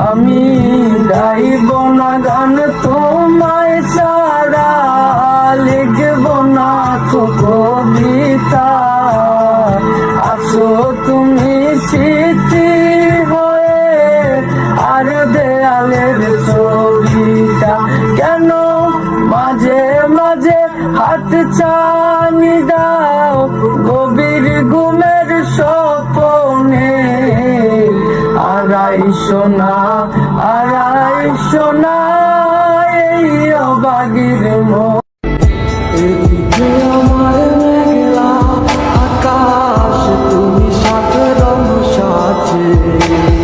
আমি গাইব না গান তোমায় ছাড়া, লিখব না তো কবিতা। আসো তুমি স্মৃতি হয়ে আর দেয়ালের ছবিটা। কেন মাঝে মাঝে হাত ছানি দাও গভীর ঘুমের স্বপ্নে। আড়াইশো না এই অবাগির মন। এদিকে আমার মেঘলা আকাশ, তুমি সাত রং সাজে।